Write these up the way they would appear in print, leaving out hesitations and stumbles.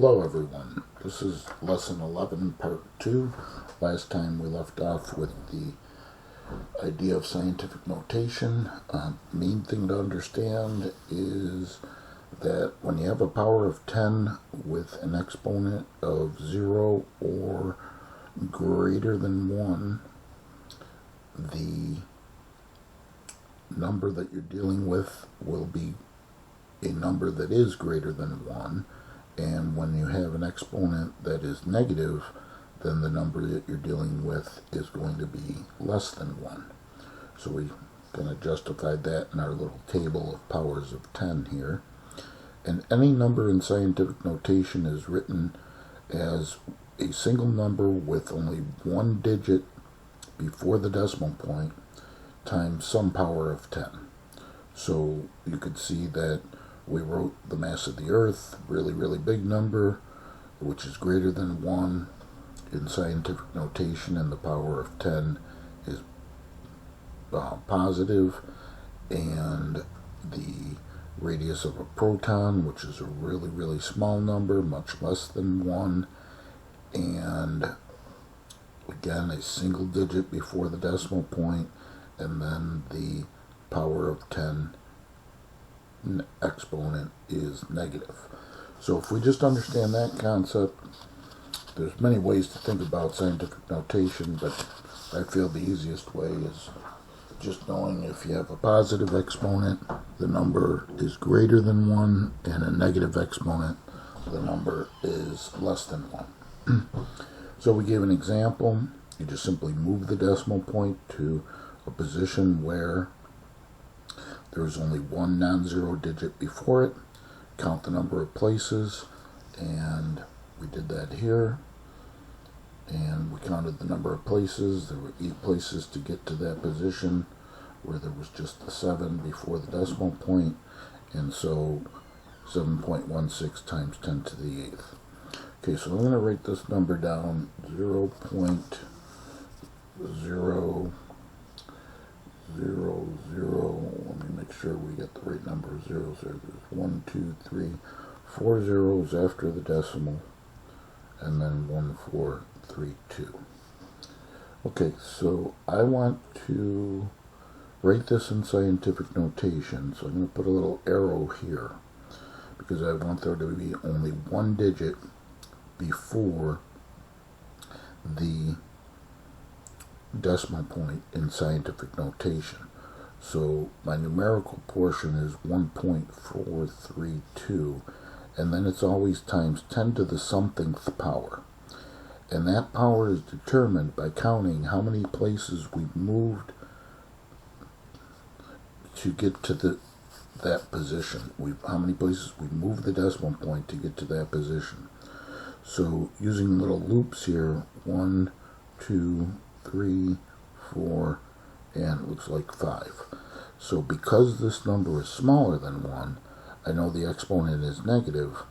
Hello everyone, this is lesson 11 part 2. Last time we left off with the idea of scientific notation. Main thing to understand is that when you have a power of 10 with an exponent of 0 or greater than 1, the number that you're dealing with will be a number that is greater than 1. And when you have an exponent that is negative, then the number that you're dealing with is going to be less than 1. So we're going to justify that in our little table of powers of 10 here. And any number in scientific notation is written as a single number with only one digit before the decimal point times some power of 10. So you could see that we wrote the mass of the Earth, really big number, which is greater than 1 in scientific notation, and the power of 10 is positive, and the radius of a proton, which is a really small number, much less than 1, and again a single digit before the decimal point, and then the power of 10 exponent is negative. So if we just understand that concept, there's many ways to think about scientific notation, but I feel the easiest way is just knowing if you have a positive exponent, the number is greater than 1, and a negative exponent, the number is less than 1. So we gave an example. You just simply move the decimal point to a position where there's only one non-zero digit before it, count the number of places, and we did that here, and we counted the number of places. There were 8 places to get to that position where there was just the 7 before the decimal point, and so 7.16 times 10 to the 8th. Okay, so I'm going to write this number down, 0.0000. Let me make sure we get the right number of zeros there. There's 1, 2, 3, 4 zeros after the decimal, and then 1, 4, 3, 2. Okay, so I want to write this in scientific notation, so I'm going to put a little arrow here because I want there to be only one digit before the decimal point in scientific notation. So my numerical portion is 1.432, and then it's always times 10 to the somethingth power. And that power is determined by counting how many places we've moved to get to that position. How many places we've moved the decimal point to get to that position. So using little loops here, 1, 2, 3, 4, and it looks like 5. So because this number is smaller than 1, I know the exponent is negative,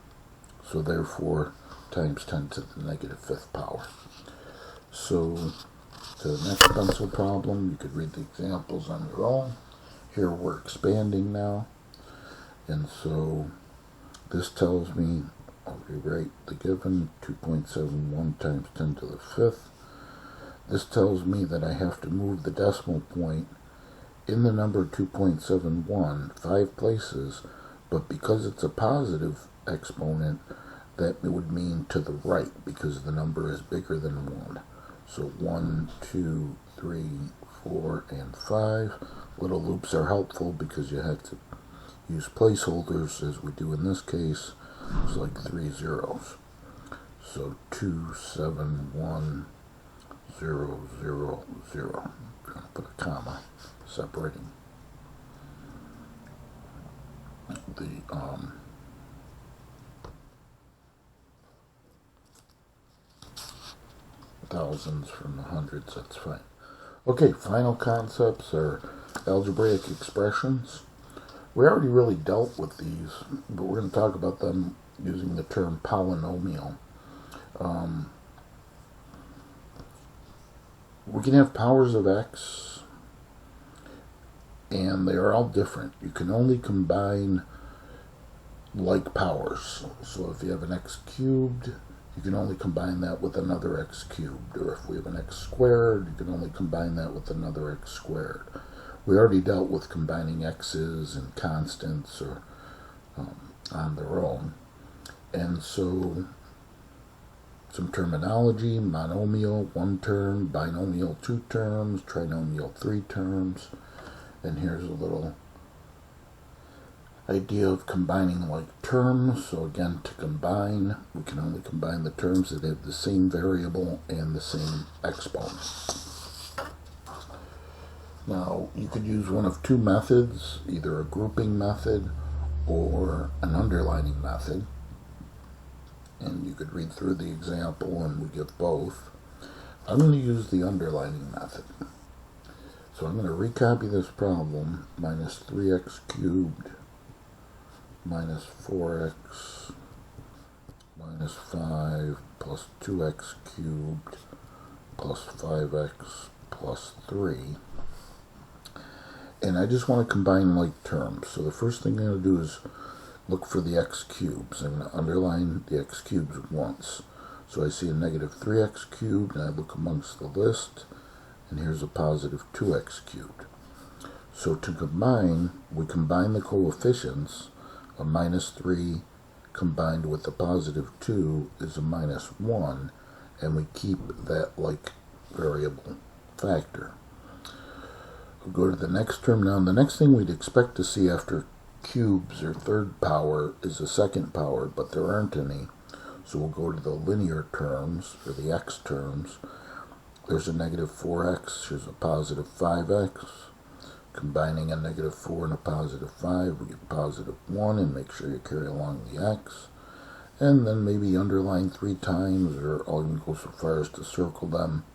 so therefore times 10 to the negative 5th power. So to the next pencil problem, you could read the examples on your own. Here we're expanding now, and so this tells me, I'll rewrite the given, 2.71 times 10 to the 5th. This tells me that I have to move the decimal point in the number 2.71 5 places, but because it's a positive exponent, that would mean to the right because the number is bigger than 1. So 1, 2, 3, 4, and 5. Little loops are helpful because you have to use placeholders, as we do in this case. It's like 3 zeros. So 2, 7, 1, 0, 0, 0. We're going to put a comma separating the thousands from the hundreds. That's fine. Okay, final concepts are algebraic expressions. We already really dealt with these, but we're going to talk about them using the term polynomial. We can have powers of x, and they are all different. You can only combine like powers. So if you have an x cubed, you can only combine that with another x cubed. Or if we have an x squared, you can only combine that with another x squared. We already dealt with combining x's and constants or on their own. And so some terminology: monomial, 1 term; binomial, 2 terms; trinomial, 3 terms. And here's a little idea of combining like terms. So again, to combine, we can only combine the terms that have the same variable and the same exponent. Now, you could use one of two methods, either a grouping method or an underlining method. And you could read through the example, and we give both. I'm going to use the underlining method. So I'm going to recopy this problem: minus 3x cubed minus 4x minus 5 plus 2x cubed plus 5x plus 3. And I just want to combine like terms. So the first thing I'm going to do is look for the x cubes. I'm going to underline the x cubes once. So I see a negative 3x cubed, and I look amongst the list, and here's a positive 2x cubed. So to combine, we combine the coefficients. A minus 3 combined with a positive 2 is a minus 1, and we keep that like variable factor. We'll go to the next term now. And the next thing we'd expect to see after cubes or third power is a second power, but there aren't any. So we'll go to the linear terms, or the x terms. There's a negative 4x, here's a positive 5x. Combining a negative 4 and a positive 5, we get positive 1, and make sure you carry along the x. And then maybe underline 3 times, or I'll even go so far as to circle them.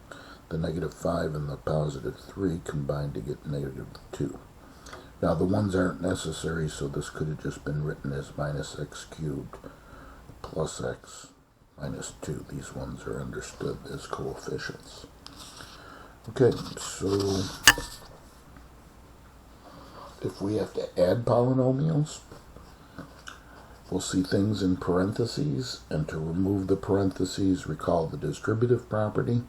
The negative 5 and the positive 3 combine to get negative 2. Now the ones aren't necessary, so this could have just been written as minus x cubed plus x minus 2. These ones are understood as coefficients. Okay, so if we have to add polynomials, we'll see things in parentheses, and to remove the parentheses, recall the distributive property.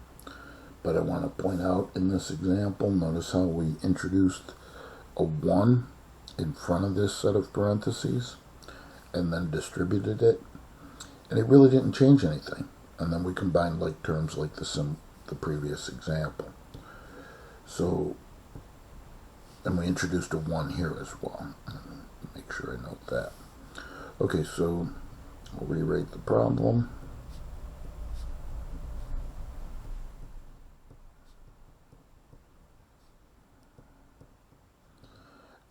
But I want to point out in this example, notice how we introduced a 1 in front of this set of parentheses and then distributed it, and it really didn't change anything. And then we combined like terms like the previous example. So, and we introduced a 1 here as well. Make sure I note that. Okay, so we'll rewrite the problem.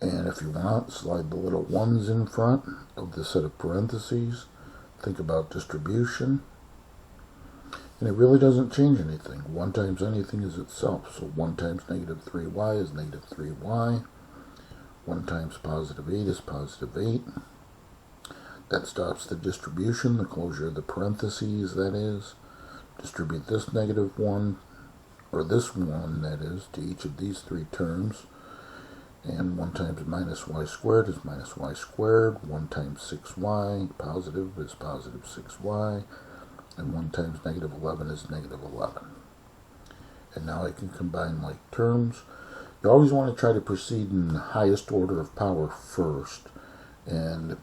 And if you want, slide the little 1s in front of the set of parentheses. Think about distribution. And it really doesn't change anything. 1 times anything is itself. So 1 times negative 3y is negative 3y. 1 times positive 8 is positive 8. That stops the distribution, the closure of the parentheses, that is. Distribute this negative 1, or this 1, that is, to each of these 3 terms. And 1 times minus y squared is minus y squared. 1 times 6y positive is positive 6y. And 1 times negative 11 is negative 11. And now I can combine like terms. You always want to try to proceed in the highest order of power first. And,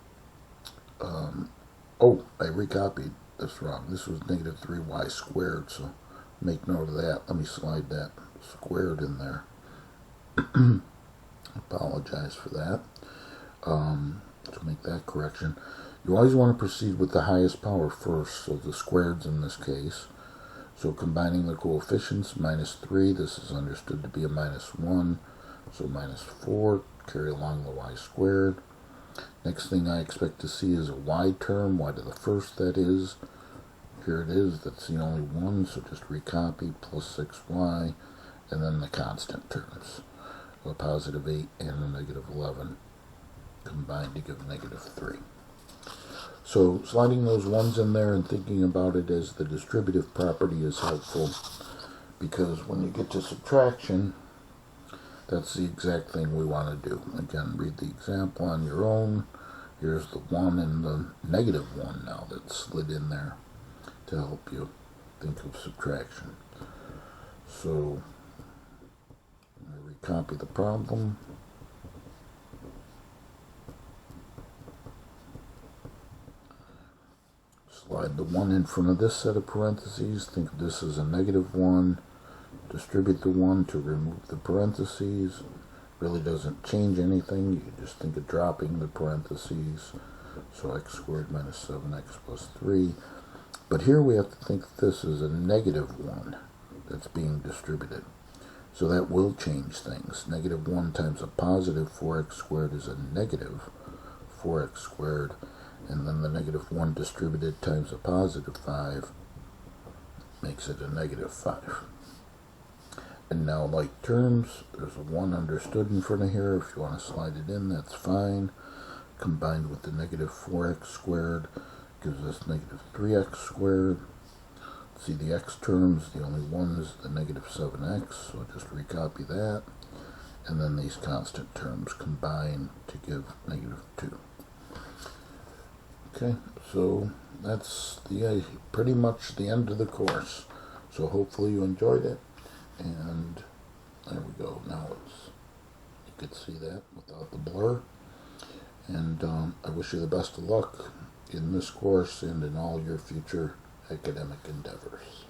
oh, I recopied this wrong. This was negative 3y squared, so make note of that. Let me slide that squared in there. Apologize for that. To make that correction, you always want to proceed with the highest power first, so the squareds in this case. So combining the coefficients, minus 3, this is understood to be a minus 1, so minus 4, carry along the y squared. Next thing I expect to see is a y term, y to the first, that is. Here it is, that's the only one, so just recopy, plus 6y, and then the constant terms. A positive 8 and a negative 11 combined to give negative 3. So sliding those 1s in there and thinking about it as the distributive property is helpful, because when you get to subtraction, that's the exact thing we want to do. Again, read the example on your own Here's the 1 and the negative 1 now that slid in there to help you think of subtraction. So, I'm going to recopy the problem. Slide the 1 in front of this set of parentheses. Think of this as a negative 1. Distribute the 1 to remove the parentheses. Really doesn't change anything. You can just think of dropping the parentheses. So x squared minus 7x plus 3. But here we have to think of this as a negative 1 that's being distributed. So that will change things. Negative 1 times a positive 4x squared is a negative 4x squared. And then the negative 1 distributed times a positive 5 makes it a negative 5. And now, like terms, there's a 1 understood in front of here. If you want to slide it in, that's fine. Combined with the negative 4x squared gives us negative 3x squared. See the x terms, the only one is the negative 7x, so just recopy that. And then these constant terms combine to give negative 2. Okay, so that's pretty much the end of the course. So hopefully you enjoyed it. And there we go. Now you could see that without the blur. And I wish you the best of luck in this course and in all your future academic endeavors.